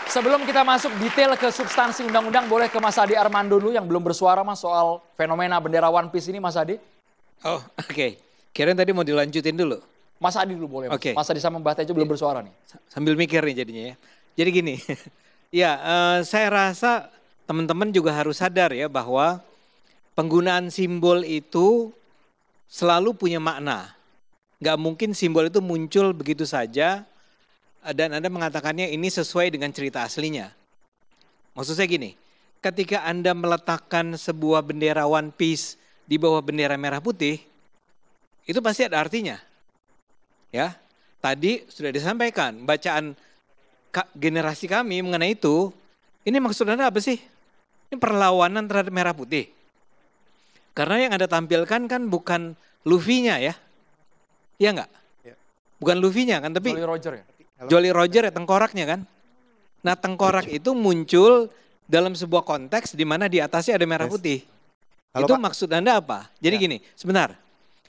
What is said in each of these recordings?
Sebelum kita masuk detail ke substansi undang-undang, boleh ke Mas Adi Armando dulu yang belum bersuara Mas soal fenomena bendera One Piece ini Mas Adi. Oh oke, kirain tadi mau dilanjutin dulu. Mas Adi dulu boleh Mas. Oke. Mas Adi sama Mbak Tejo belum bersuara nih. Sambil mikir nih jadinya ya. Jadi gini, ya saya rasa teman-teman juga harus sadar ya bahwa penggunaan simbol itu selalu punya makna. Gak mungkin simbol itu muncul begitu saja dan Anda mengatakannya ini sesuai dengan cerita aslinya. Maksud saya gini, ketika Anda meletakkan sebuah bendera One Piece di bawah bendera merah putih, itu pasti ada artinya. Ya, tadi sudah disampaikan bacaan generasi kami mengenai itu. Ini maksudnya apa sih? Ini perlawanan terhadap merah putih. Karena yang Anda tampilkan kan bukan Luffy-nya ya. Iya enggak? Ya. Bukan Luffy-nya kan, tapi Jolly Roger ya? Jolly Roger ya, tengkoraknya kan. Nah tengkorak itu muncul dalam sebuah konteks di mana di atasnya ada merah putih. Halo, itu Pak. maksud Anda apa? Jadi Ya. gini, sebentar.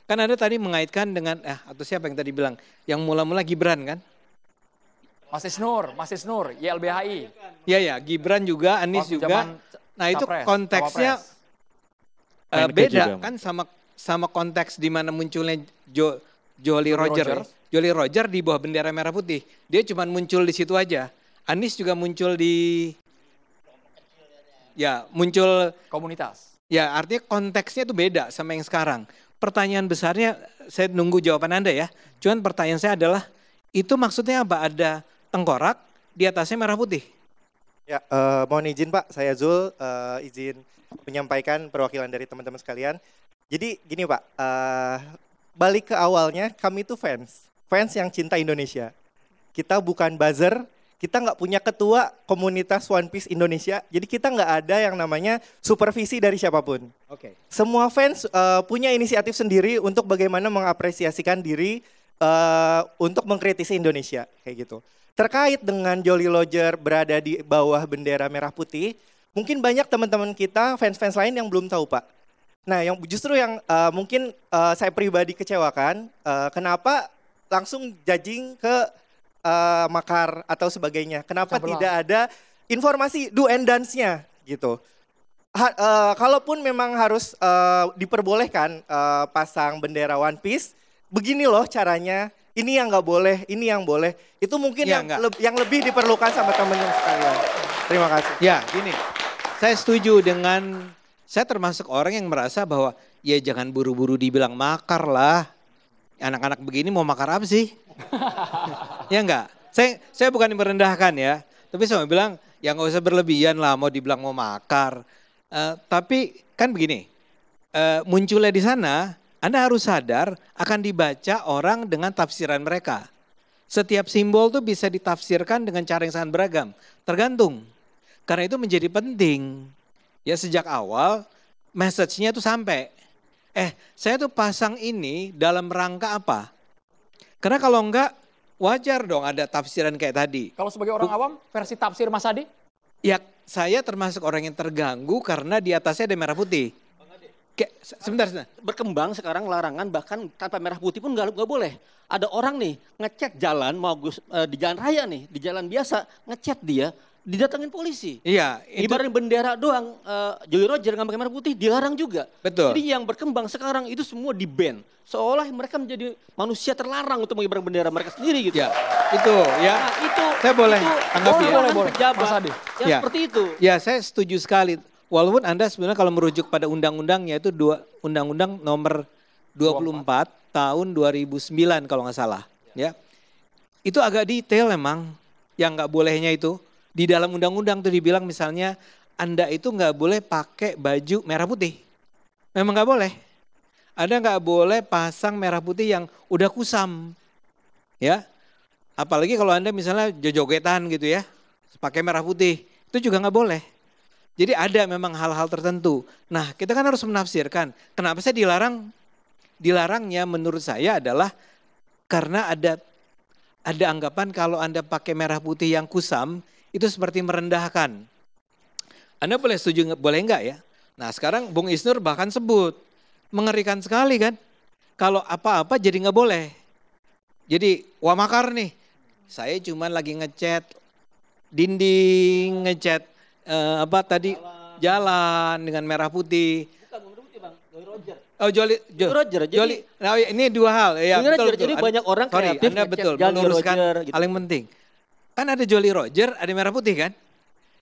Kan Anda tadi mengaitkan dengan, atau siapa yang tadi bilang, yang mula-mula Gibran kan? Mas Isnur, YLBHI. Iya ya, Gibran juga, Anies Waktu juga. zaman Nah itu Capres, konteksnya Cawapres. beda juga, kan sama konteks di mana munculnya Jolly Roger. Jolly Roger di bawah bendera merah putih. Dia cuma muncul di situ aja. Anies juga muncul di, ya muncul, Komunitas. ya artinya konteksnya itu beda sama yang sekarang. Pertanyaan besarnya, saya nunggu jawaban Anda ya. Cuman pertanyaan saya adalah, itu maksudnya apa? Ada tengkorak, di atasnya merah putih. Ya, mohon izin Pak, saya Zul, izin menyampaikan perwakilan dari teman-teman sekalian. Jadi gini Pak, balik ke awalnya kami itu fans yang cinta Indonesia. Kita bukan buzzer, kita nggak punya ketua komunitas One Piece Indonesia, jadi kita nggak ada yang namanya supervisi dari siapapun. Oke. Semua fans punya inisiatif sendiri untuk bagaimana mengapresiasikan diri untuk mengkritisi Indonesia, kayak gitu. Terkait dengan Jolly Roger berada di bawah bendera merah putih, mungkin banyak teman-teman kita, fans-fans lain yang belum tahu Pak. Nah, yang justru yang mungkin saya pribadi kecewakan, kenapa langsung judging ke makar atau sebagainya. Kenapa tidak ada informasi do and dance-nya gitu. Kalaupun memang harus diperbolehkan pasang bendera One Piece, begini loh caranya. Ini yang nggak boleh, ini yang boleh. Itu mungkin Ya, yang lebih diperlukan sama teman-teman sekalian. Terima kasih. Ya gini, saya setuju dengan, saya termasuk orang yang merasa bahwa ya jangan buru-buru dibilang makar lah. Anak-anak begini mau makar apa sih? Ya enggak, saya bukan merendahkan ya. Tapi saya mau bilang ya nggak usah berlebihan lah mau dibilang mau makar. Tapi kan begini, munculnya di sana, Anda harus sadar akan dibaca orang dengan tafsiran mereka. Setiap simbol tuh bisa ditafsirkan dengan cara yang sangat beragam. Tergantung. Karena itu menjadi penting. Ya sejak awal message-nya tuh sampai. Saya tuh pasang ini dalam rangka apa? Karena kalau enggak wajar dong ada tafsiran kayak tadi. Kalau sebagai orang awam, versi tafsir Mas Adi? Ya saya termasuk orang yang terganggu karena di atasnya ada merah putih. Sebentar. Berkembang sekarang larangan bahkan tanpa merah putih pun nggak boleh. Ada orang nih ngecek jalan mau di jalan raya nih, di jalan biasa ngecek dia, didatengin polisi. Iya. Itu, Ibaratnya bendera doang, Jolly Roger nggak pakai merah putih dilarang juga. betul. Jadi yang berkembang sekarang itu semua di ban. Seolah mereka menjadi manusia terlarang untuk mengibarkan bendera mereka sendiri gitu. Ya, itu ya. Nah, itu Saya boleh itu tanggapi ya? Boleh. pejabat Mas Adi. yang Ya. seperti itu. Ya, saya setuju sekali. Walaupun Anda sebenarnya kalau merujuk pada undang-undangnya itu Undang-Undang nomor 24 tahun 2009 kalau nggak salah. Ya, itu agak detail memang yang nggak bolehnya itu. Di dalam undang-undang tuh dibilang misalnya Anda itu nggak boleh pakai baju merah putih. Memang nggak boleh. Anda nggak boleh pasang merah putih yang udah kusam. Ya, apalagi kalau Anda misalnya jogetan gitu ya, pakai merah putih. Itu juga nggak boleh. Jadi ada memang hal-hal tertentu. Nah kita kan harus menafsirkan. Kenapa saya dilarang? Dilarangnya menurut saya adalah karena ada anggapan kalau Anda pakai merah putih yang kusam itu seperti merendahkan. Anda boleh setuju, boleh enggak ya? Nah sekarang Bung Isnur bahkan sebut. Mengerikan sekali kan. Kalau apa-apa jadi nggak boleh. Jadi wah makar nih. Saya cuma lagi ngechat dinding, ngecat apa tadi jalan dengan merah putih. Bukan merah putih Bang, Jolly Roger. Oh Roger, jadi- Jolly. Nah, ini dua hal ya. Jolly Betul, Roger, betul. jadi banyak orang Sorry, kreatif Anda ngecat betul Jolly meluruskan Roger, gitu. paling penting. Kan ada Jolly Roger, ada merah putih kan?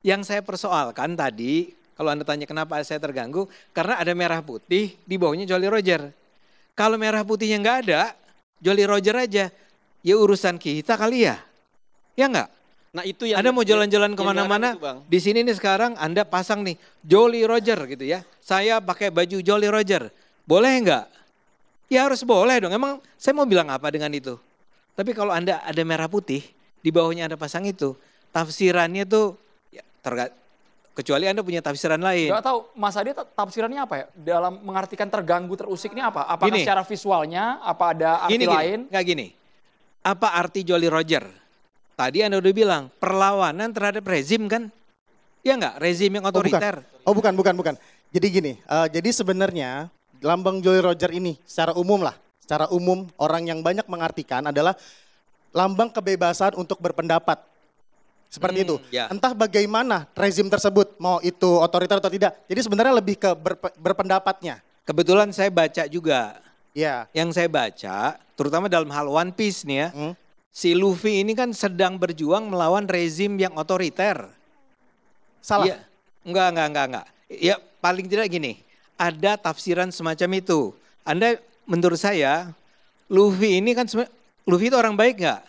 Yang saya persoalkan tadi, kalau Anda tanya kenapa saya terganggu, karena ada merah putih, di bawahnya Jolly Roger. Kalau merah putihnya nggak ada, Jolly Roger aja, ya urusan kita kali ya. Ya nggak? Nah itu yang Anda mau jalan-jalan yang kemana-mana, larang itu, Bang. di sini nih sekarang Anda pasang nih Jolly Roger gitu ya. Saya pakai baju Jolly Roger, boleh nggak? Ya harus boleh dong, emang saya mau bilang apa dengan itu? Tapi kalau Anda ada merah putih, di bawahnya Anda pasang itu, tafsirannya tuh ya, kecuali Anda punya tafsiran lain. Gak tahu Mas Adi tafsirannya apa ya? Dalam mengartikan terganggu terusik ini apa? Apakah Gini. secara visualnya, apa ada arti lain? Nggak gini. Apa arti Jolly Roger? Tadi Anda udah bilang, perlawanan terhadap rezim kan? Ya nggak? Rezim yang otoriter. Oh bukan. Jadi gini, jadi sebenarnya lambang Jolly Roger ini secara umum orang yang banyak mengartikan adalah lambang kebebasan untuk berpendapat. Seperti itu. ya. Entah bagaimana rezim tersebut, mau itu otoriter atau tidak. Jadi sebenarnya lebih ke berpendapatnya. Kebetulan saya baca juga. Ya. Yang saya baca, terutama dalam hal One Piece nih ya. Hmm. Si Luffy ini kan sedang berjuang melawan rezim yang otoriter. Salah. Ya, enggak. Ya paling tidak gini, ada tafsiran semacam itu. Anda menurut saya, Luffy ini kan Luffy itu orang baik nggak?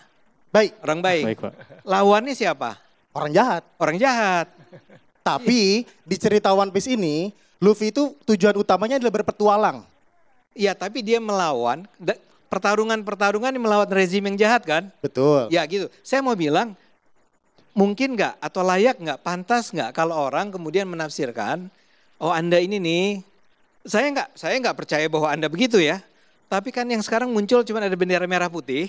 Baik, Orang baik. Baik, Pak. Lawannya siapa? orang jahat. Orang jahat. Tapi di cerita One Piece ini, Luffy itu tujuan utamanya adalah berpetualang. Iya, tapi dia melawan pertarungan yang melawan rezim yang jahat kan? Betul. Ya gitu. Saya mau bilang, mungkin nggak atau layak nggak, pantas nggak kalau orang kemudian menafsirkan, oh Anda ini nih, saya nggak percaya bahwa Anda begitu ya. Tapi kan yang sekarang muncul cuma ada bendera merah putih,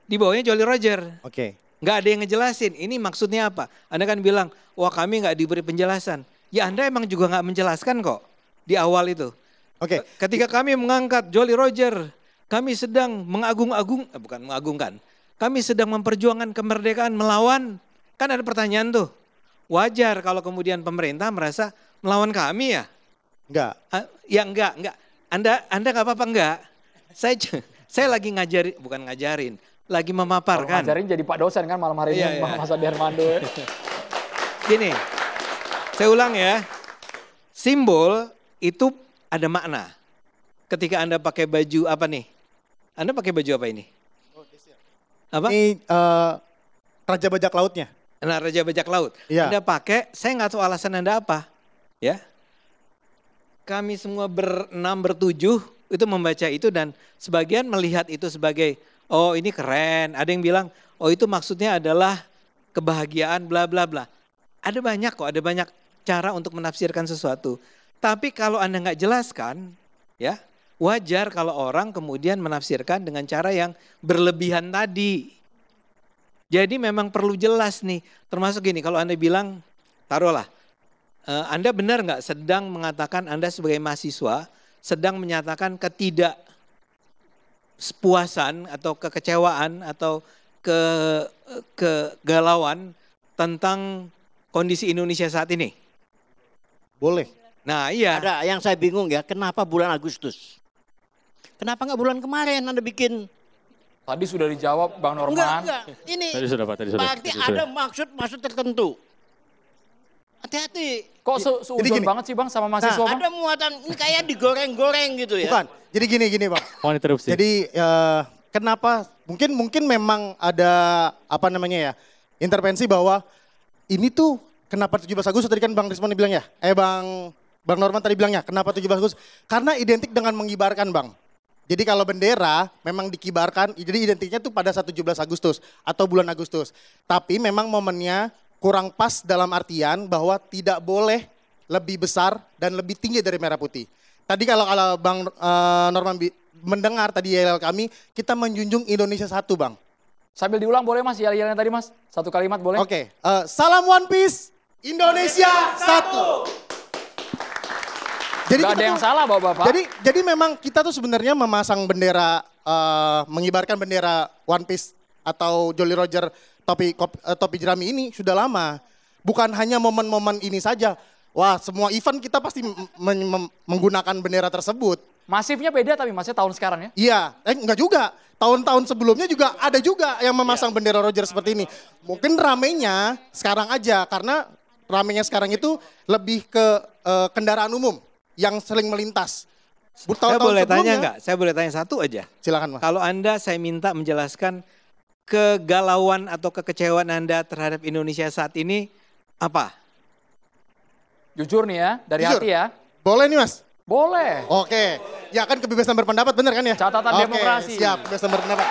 di bawahnya Jolly Roger. Oke. Nggak ada yang ngejelasin, ini maksudnya apa? Anda kan bilang, wah kami nggak diberi penjelasan. Ya Anda emang juga nggak menjelaskan kok di awal itu. Oke. Ketika kami mengangkat Jolly Roger, kami sedang bukan mengagungkan. Kami sedang memperjuangkan kemerdekaan melawan, kan ada pertanyaan tuh. Wajar kalau kemudian pemerintah merasa melawan kami ya? Enggak. Ya enggak. Anda nggak apa-apa enggak? Saya lagi bukan ngajarin, lagi Kalau memaparkan. ngajarin jadi Pak dosen kan malam hari ini Iya. Mas Adi Armando. Gini, saya ulang ya. Simbol itu ada makna. Ketika Anda pakai baju apa nih? Anda pakai baju apa ini? Apa? Ini Raja Bajak Lautnya. Nah, Raja Bajak Laut. Iya. Anda pakai, saya nggak tahu alasan Anda apa. Ya. Kami semua bertujuh itu membaca itu dan sebagian melihat itu sebagai, oh ini keren. Ada yang bilang, oh itu maksudnya adalah kebahagiaan bla bla bla. Ada banyak kok, ada banyak cara untuk menafsirkan sesuatu. Tapi kalau Anda nggak jelaskan, ya wajar kalau orang kemudian menafsirkan dengan cara yang berlebihan tadi. Jadi memang perlu jelas nih, termasuk gini, kalau Anda bilang, taruhlah, Anda benar nggak sedang mengatakan Anda sebagai mahasiswa, sedang menyatakan ketidakpuasan atau kekecewaan atau kegalauan tentang kondisi Indonesia saat ini? Boleh. Nah iya. Ada yang saya bingung ya, kenapa bulan Agustus? Kenapa nggak bulan kemarin Anda bikin? Tadi sudah dijawab Bang Norman. Enggak. Ini Tadi sudah, Pak. Tadi sudah. berarti Tadi sudah. ada maksud tertentu. Hati-hati. Kok Jadi seuzon gini. banget sih Bang sama mahasiswa Bang? Ada muatan ini kayak digoreng-goreng gitu ya. Bukan. Jadi gini Bang. Mohon interupsi. Jadi kenapa mungkin memang ada apa namanya ya, intervensi bahwa ini tuh kenapa 17 Agustus tadi kan Bang Rismon bilang ya? Bang Norman tadi bilangnya kenapa 17 Agustus? Karena identik dengan mengibarkan Bang. Jadi kalau bendera memang dikibarkan, jadi identiknya tuh pada 17 Agustus atau bulan Agustus. Tapi memang momennya kurang pas dalam artian bahwa tidak boleh lebih besar dan lebih tinggi dari merah putih. Tadi kalau Bang Norman mendengar tadi yel kami, kita menjunjung Indonesia satu Bang. Sambil diulang boleh Mas, yel-yelnya tadi Mas? Satu kalimat boleh? Oke, salam One Piece, Indonesia satu. Jadi Gak ada kita yang tuh- salah Bapak-Bapak. Jadi memang kita tuh sebenarnya memasang bendera, mengibarkan bendera One Piece atau Jolly Roger topi jerami ini sudah lama. Bukan hanya momen-momen ini saja. Wah, semua event kita pasti menggunakan bendera tersebut. Masifnya beda tapi masih tahun sekarang ya? Iya, enggak juga. Tahun-tahun sebelumnya juga ada juga yang memasang bendera Roger seperti ini. Mungkin ramenya sekarang aja karena ramenya sekarang itu lebih ke kendaraan umum yang sering melintas. Saya boleh tanya nggak? Saya boleh tanya satu aja. Silakan, Mas. Kalau Anda saya minta menjelaskan kegalauan atau kekecewaan Anda terhadap Indonesia saat ini apa? Jujur nih ya, dari Jujur. hati ya. Boleh nih, Mas? Boleh. Oke. Ya kan kebebasan berpendapat bener kan ya? Catatan Oke, demokrasi. Siap, kebebasan berpendapat.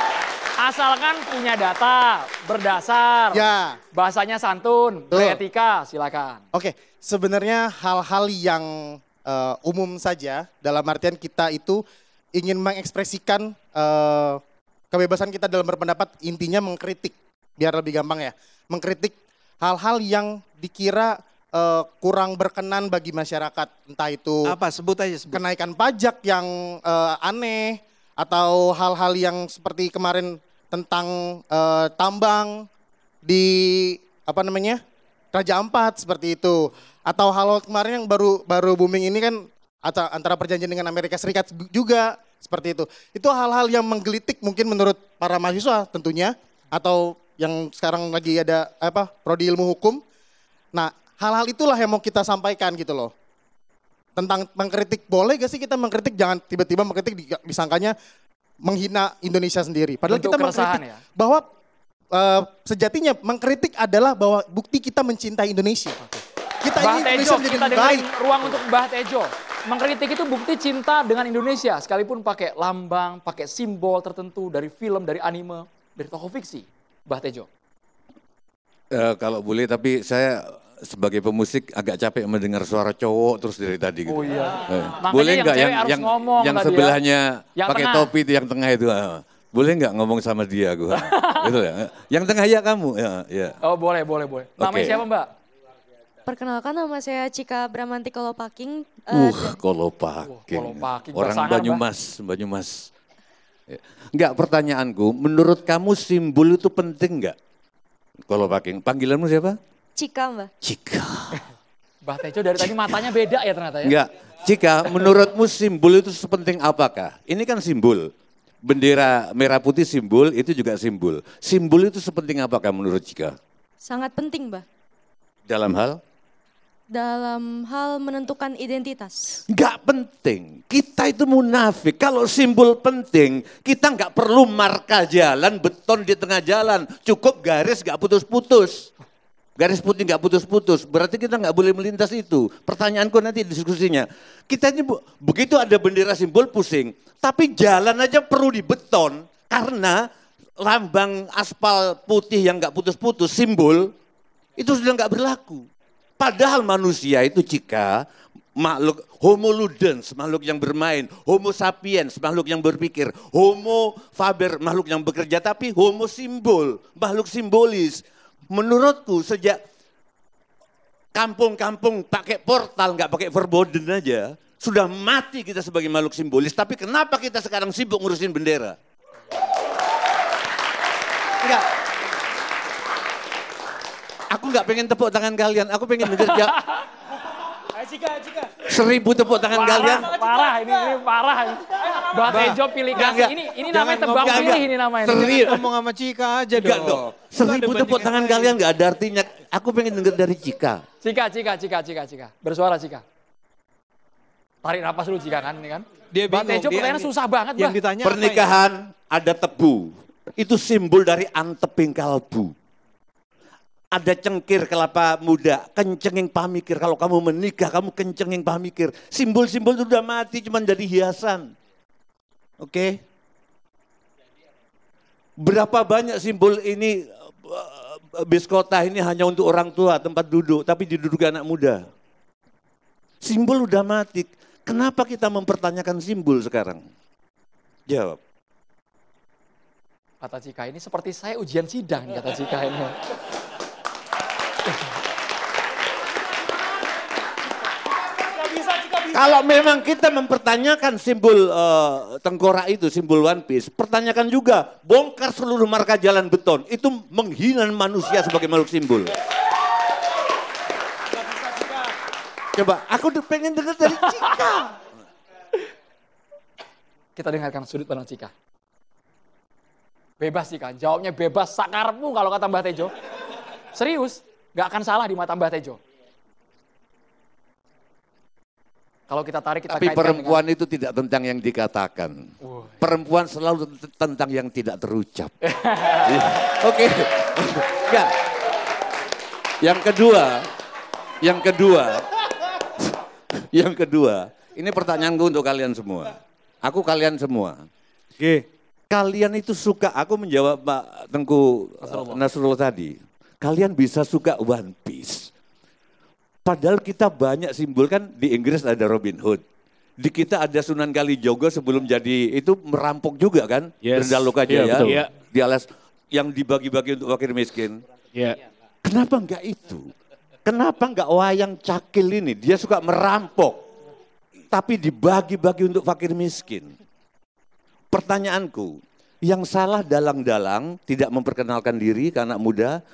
Asalkan punya data, berdasar, Ya. bahasanya santun, Betul. beretika, silakan. Oke, sebenarnya hal-hal yang umum saja dalam artian kita itu ingin mengekspresikan kebebasan kita dalam berpendapat, intinya mengkritik, biar lebih gampang ya. Mengkritik hal-hal yang dikira kurang berkenan bagi masyarakat, entah itu Apa? Sebut aja. Sebut. kenaikan pajak yang aneh atau hal-hal yang seperti kemarin tentang tambang di Raja Ampat seperti itu, atau hal kemarin yang baru booming ini kan antara perjanjian dengan Amerika Serikat juga seperti itu. Itu hal-hal yang menggelitik mungkin menurut para mahasiswa tentunya, atau yang sekarang lagi ada prodi ilmu hukum. Nah, hal-hal itulah yang mau kita sampaikan gitu loh. Tentang mengkritik, boleh gak sih kita mengkritik, jangan tiba-tiba mengkritik disangkanya menghina Indonesia sendiri. Padahal Bentuk kita keresahan mengkritik ya? bahwa sejatinya mengkritik adalah bahwa bukti kita mencintai Indonesia. Kita Mbah ingin Tejo, Indonesia menjadi kita lebih baik. dengerin ruang untuk Mbah Tejo. Mengkritik itu bukti cinta dengan Indonesia, sekalipun pakai lambang, pakai simbol tertentu dari film, dari anime, dari tokoh fiksi. Mbah Tejo. Kalau boleh, tapi saya sebagai pemusik agak capek mendengar suara cowok terus dari tadi. Gitu. Oh iya. Makanya Boleh yang nggak cewek harus ngomong yang tadi ya. sebelahnya Yang pakai tengah. topi itu yang tengah itu? Boleh nggak ngomong sama dia? Gua? Gitu ya. Yang tengah ya kamu. Ya. Oh boleh. Namanya Oke. siapa Mbak? Perkenalkan, nama saya Cika Bramanti Kolopaking. Kolopaking. Kolopaking, Orang pasangan, Banyumas. Ya. Enggak, pertanyaanku, menurut kamu simbol itu penting enggak? Kolopaking. Panggilanmu siapa? Cika, Mbak. Cika. Mbah Tejo dari tadi matanya beda ya ternyata ya. Enggak. Cika, menurutmu simbol itu sepenting apakah? Ini kan simbol. Bendera merah putih simbol, itu juga simbol. Simbol itu sepenting apakah menurut Cika? Sangat penting, Mbak. Dalam hal? Dalam hal menentukan identitas. Enggak penting. Kita itu munafik. Kalau simbol penting, kita enggak perlu marka jalan, beton di tengah jalan. Cukup garis enggak putus-putus. Garis putih enggak putus-putus. Berarti kita enggak boleh melintas itu. Pertanyaanku nanti diskusinya. Kita ini begitu ada bendera simbol pusing. Tapi jalan aja perlu dibeton. Karena lambang aspal putih yang enggak putus-putus, simbol, itu sudah enggak berlaku. Padahal manusia itu Cika, makhluk homo ludens, makhluk yang bermain, homo sapiens, makhluk yang berpikir, homo faber, makhluk yang bekerja, tapi homo simbol, makhluk simbolis. Menurutku sejak kampung-kampung pakai portal, nggak pakai verboden aja, sudah mati kita sebagai makhluk simbolis. Tapi kenapa kita sekarang sibuk ngurusin bendera? Enggak. Aku nggak pengen tepuk tangan kalian, aku pengen dengar ya. Cika. 1000 tepuk tangan kalian. Parah ini parah. Mbah Tejo pilih kasih. Ini namanya tebang pilih ini namanya. Ngomong sama Cika aja Enggak dong. dong. 1000 tepuk tangan kalian nggak ada artinya. Aku pengen dengar dari Cika. Cika. Bersuara Cika. Tarik napas dulu Cika kan ini kan. Dia Mbah bingung. Tejo pertanyaan susah banget Yang Mbah. ditanya Pernikahan ada tebu. Itu simbol dari anteping kalbu. Ada cengkir kelapa muda, kencenging pamikir. Kalau kamu menikah, kamu kencenging pamikir. Simbol-simbol itu udah mati, cuma jadi hiasan. Oke? Berapa banyak simbol ini, bis kota ini hanya untuk orang tua, tempat duduk, tapi diduduki anak muda. Simbol udah mati. Kenapa kita mempertanyakan simbol sekarang? Jawab. Kata Cika ini seperti saya ujian sidang kata Cika ini. Kalau memang kita mempertanyakan simbol tengkorak itu, simbol One Piece, pertanyakan juga, bongkar seluruh marka jalan beton. Itu menghina manusia sebagai makhluk simbol. Coba, aku pengen dengar dari Cika. Kita dengarkan sudut pandang Cika. Bebas Cika, jawabnya bebas sakarmu kalau kata Mbah Tejo. Serius, gak akan salah di mata Mbah Tejo. Kalau kita tarik, kita Tapi kaitkan perempuan dengan... itu tidak tentang yang dikatakan. Perempuan selalu tentang yang tidak terucap. Oke. Enggak. Yang kedua, ini pertanyaanku untuk kalian semua. Aku kalian semua. Kalian itu suka, aku menjawab Pak Tengku Nasrullah tadi. Kalian bisa suka One Piece. Padahal kita banyak simbol kan, di Inggris ada Robin Hood. Di kita ada Sunan Kalijogo sebelum jadi, itu merampok juga kan? Yes. Berdaluk aja ya. Betul. Di alas yang dibagi-bagi untuk fakir miskin. Kenapa enggak itu? Kenapa enggak wayang cakil ini? Dia suka merampok. Tapi dibagi-bagi untuk fakir miskin. Pertanyaanku, yang salah dalang-dalang tidak memperkenalkan diri ke anak muda,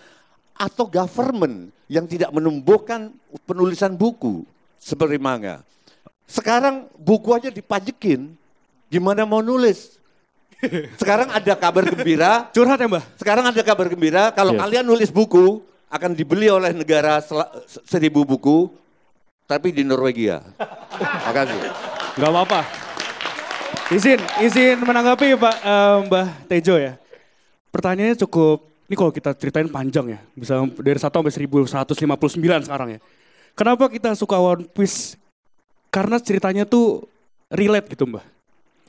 atau government yang tidak menumbuhkan penulisan buku seperti manga. Sekarang buku aja dipajekin, gimana mau nulis? Sekarang ada kabar gembira. Curhat ya Mbah? Sekarang ada kabar gembira, kalau kalian nulis buku, akan dibeli oleh negara 1.000 buku, tapi di Norwegia. Makasih. Gak apa-apa. Izin menanggapi Pak Mbah Tejo ya. Pertanyaannya cukup, ini kalau kita ceritain panjang ya. Bisa dari 1 sampai 1159 sekarang ya. Kenapa kita suka One Piece? Karena ceritanya tuh relate gitu Mbah.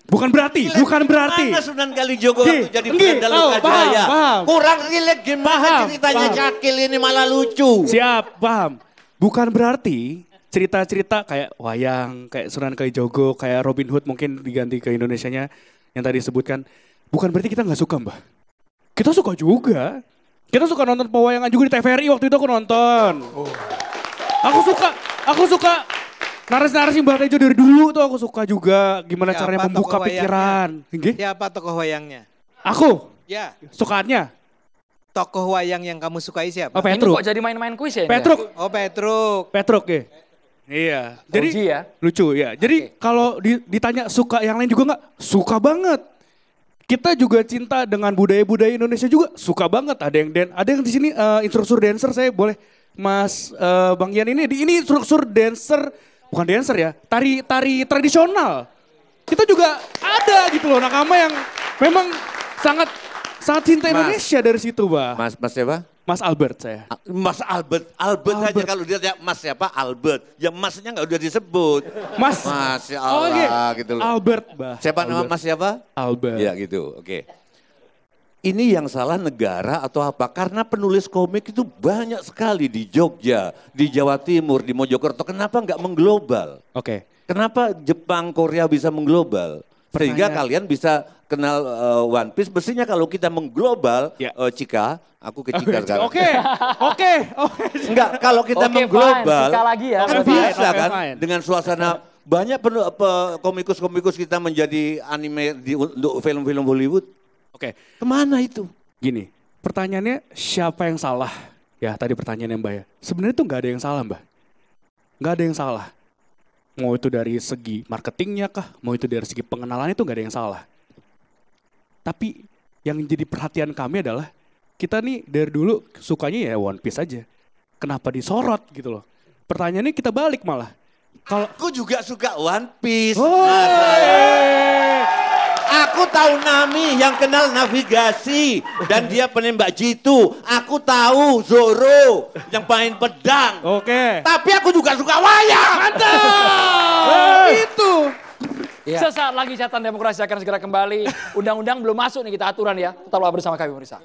Bukan berarti. Gimana Sunan Kalijogo waktu jadi Bendal Lokajaya? Kurang relate gimana ceritanya Cakil ini malah lucu. Siap, paham. Bukan berarti cerita-cerita kayak wayang, kayak Sunan Kalijogo, kayak Robin Hood mungkin diganti ke Indonesianya yang tadi disebutkan. Bukan berarti kita nggak suka Mbah. Kita suka juga. Kita suka nonton pewayangan juga di TVRI waktu itu aku nonton. Aku suka narasi-narasi Mbah Tejo dari dulu tuh aku suka juga. Gimana caranya membuka pikiran. Siapa tokoh wayangnya? Aku? Ya. Sukaannya? Tokoh wayang yang kamu sukai siapa? Oh, Petruk. Ini kok jadi main-main kuis ya? Petruk. Oh Petruk. Petruk ya. Iya. Jadi ya? lucu ya. Jadi kalau ditanya suka yang lain juga nggak? Suka banget. Kita juga cinta dengan budaya-budaya Indonesia juga suka banget. Ada yang di sini instruktur dancer, saya boleh Mas Bang Ian ini instruktur dancer, bukan dancer ya, tari tradisional. Kita juga ada gitu loh nakama yang memang sangat cinta Indonesia dari situ, Pak. Mas siapa? Mas Albert saya. Mas Albert aja kalau dia Mas siapa? Albert. Ya Masnya nggak udah disebut. Mas. Masya Allah gitu loh. Albert, Bah. Siapa nama Mas siapa? Albert. Ya gitu, oke. Ini yang salah negara atau apa? Karena penulis komik itu banyak sekali di Jogja, di Jawa Timur, di Mojokerto. Kenapa nggak mengglobal? Oke. Kenapa Jepang, Korea bisa mengglobal? Sehingga kalian bisa kenal One Piece. Mestinya kalau kita mengglobal, Cika, aku ke Cika sekarang. Oke. Enggak, kalau kita mengglobal, kan bisa kan fine. dengan suasana banyak komikus-komikus kita menjadi anime untuk film-film Hollywood. Oke. Kemana itu? Gini, pertanyaannya siapa yang salah? Ya tadi pertanyaannya Mbak ya. Sebenarnya tuh nggak ada yang salah Mbak. Nggak ada yang salah. Mau itu dari segi marketingnya kah, mau itu dari segi pengenalan itu nggak ada yang salah. Tapi yang jadi perhatian kami adalah kita nih dari dulu sukanya ya One Piece aja. Kenapa disorot gitu loh. Pertanyaannya kita balik malah. Kalau aku juga suka One Piece. Aku tahu Nami yang kenal navigasi dan dia penembak jitu. Aku tahu Zoro yang main pedang. Oke. Tapi aku juga suka wayang. Mantap. Itu. Ya. Sesaat lagi Catatan Demokrasi akan segera kembali. Undang-undang belum masuk nih kita aturan ya. Tetaplah bersama kami pemirsa.